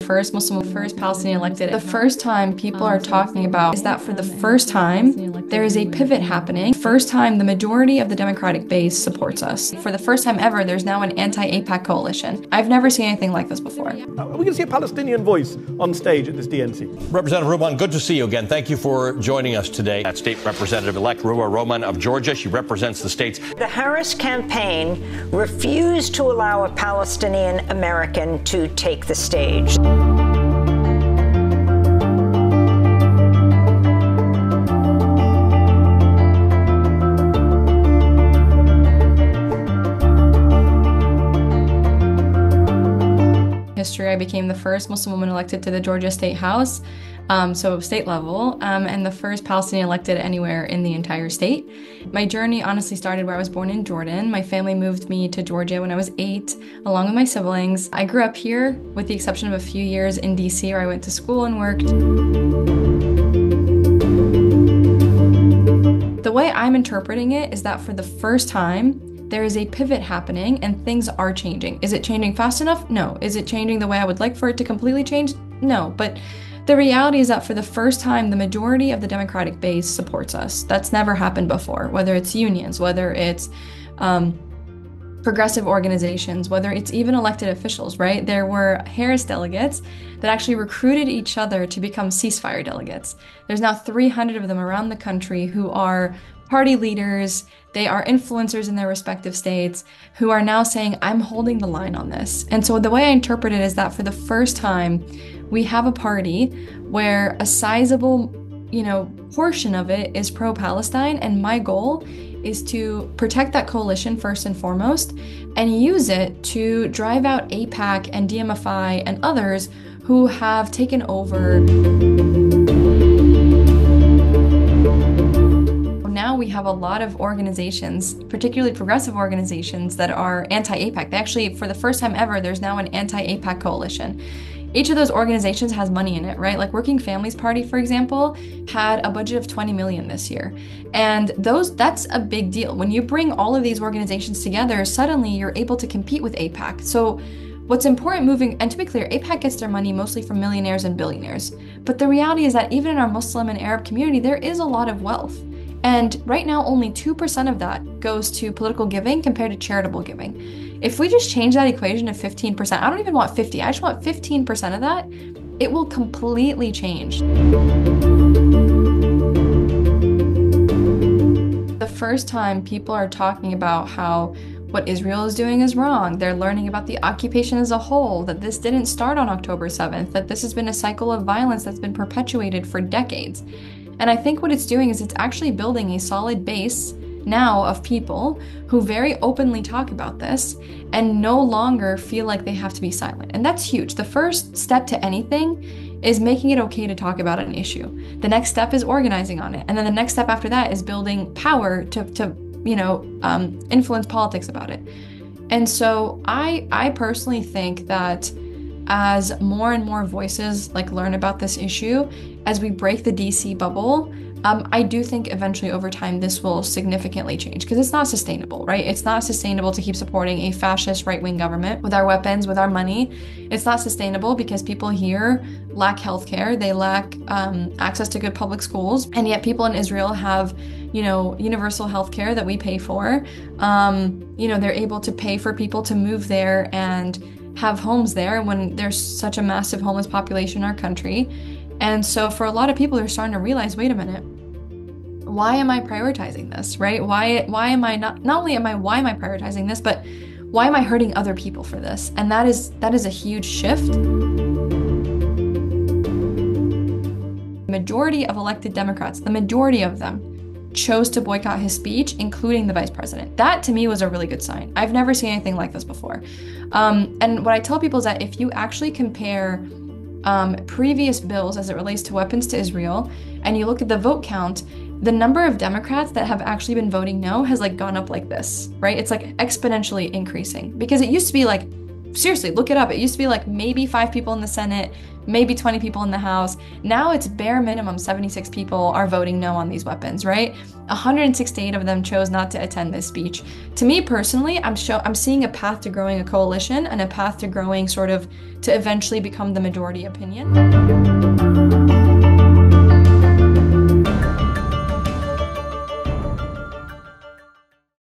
first Muslim, first Palestinian elected. The first time people are talking about is that for the first time, there is a pivot happening. First time, the majority of the Democratic base supports us. For the first time ever, there's now an anti-AIPAC coalition. I've never seen anything like this before. Are we going to see a Palestinian voice on stage at this DNC? Representative Romman, good to see you again. Thank you for joining us today. That state representative-elect Ruwa Romman of Georgia. She represents the state's. The Harris campaign refused to allow a Palestinian-American to take the stage. History, I became the first Muslim woman elected to the Georgia State House, so state level, and the first Palestinian elected anywhere in the entire state. My journey honestly started where I was born in Jordan. My family moved me to Georgia when I was 8, along with my siblings. I grew up here, with the exception of a few years in DC, where I went to school and worked. The way I'm interpreting it is that for the first time, there is a pivot happening and things are changing. Is it changing fast enough? No. Is it changing the way I would like for it to completely change? No. But the reality is that for the first time, the majority of the Democratic base supports us. That's never happened before, whether it's unions, whether it's progressive organizations, whether it's even elected officials, right? There were Harris delegates that actually recruited each other to become ceasefire delegates. There's now 300 of them around the country who are party leaders, they are influencers in their respective states who are now saying, I'm holding the line on this. And so the way I interpret it is that for the first time, we have a party where a sizable, portion of it is pro-Palestine, and my goal is to protect that coalition first and foremost and use it to drive out AIPAC and DMFI and others who have taken over. Now we have a lot of organizations, particularly progressive organizations, that are anti-AIPAC. They actually, for the first time ever, there's now an anti-AIPAC coalition. Each of those organizations has money in it, right? Like Working Families Party, for example, had a budget of 20 million this year. And that's a big deal. When you bring all of these organizations together, suddenly you're able to compete with AIPAC. So what's important and to be clear, AIPAC gets their money mostly from millionaires and billionaires. But the reality is that even in our Muslim and Arab community, there is a lot of wealth. And right now, only 2% of that goes to political giving compared to charitable giving. If we just change that equation to 15%, I don't even want 50, I just want 15% of that, it will completely change. The first time people are talking about how what Israel is doing is wrong, they're learning about the occupation as a whole, that this didn't start on October 7th, that this has been a cycle of violence that's been perpetuated for decades. And I think what it's doing is it's actually building a solid base now of people who very openly talk about this and no longer feel like they have to be silent. And that's huge. The first step to anything is making it okay to talk about an issue. The next step is organizing on it. And then the next step after that is building power to influence politics about it. And so I personally think that as more and more voices learn about this issue, as we break the DC bubble, I do think eventually over time this will significantly change because it's not sustainable, right? It's not sustainable to keep supporting a fascist right-wing government with our weapons, with our money. It's not sustainable because people here lack healthcare, they lack access to good public schools, and yet people in Israel have, universal healthcare that we pay for. They're able to pay for people to move there and have homes there when there's such a massive homeless population in our country. And so for a lot of people, they're starting to realize, wait a minute, why am I prioritizing this, right? Why am I why am I prioritizing this, but why am I hurting other people for this? And that is a huge shift. The majority of elected Democrats, the majority of them, chose to boycott his speech, including the vice president. That to me was a really good sign. I've never seen anything like this before. And what I tell people is that if you actually compare previous bills as it relates to weapons to Israel, and you look at the vote count, the number of Democrats that have actually been voting no has gone up like this, right? It's exponentially increasing, because it used to be Seriously, look it up. It used to be like maybe 5 people in the Senate, maybe 20 people in the House. Now it's bare minimum 76 people are voting no on these weapons, right? 168 of them chose not to attend this speech. To me personally, I'm seeing a path to growing a coalition and a path to growing to eventually become the majority opinion.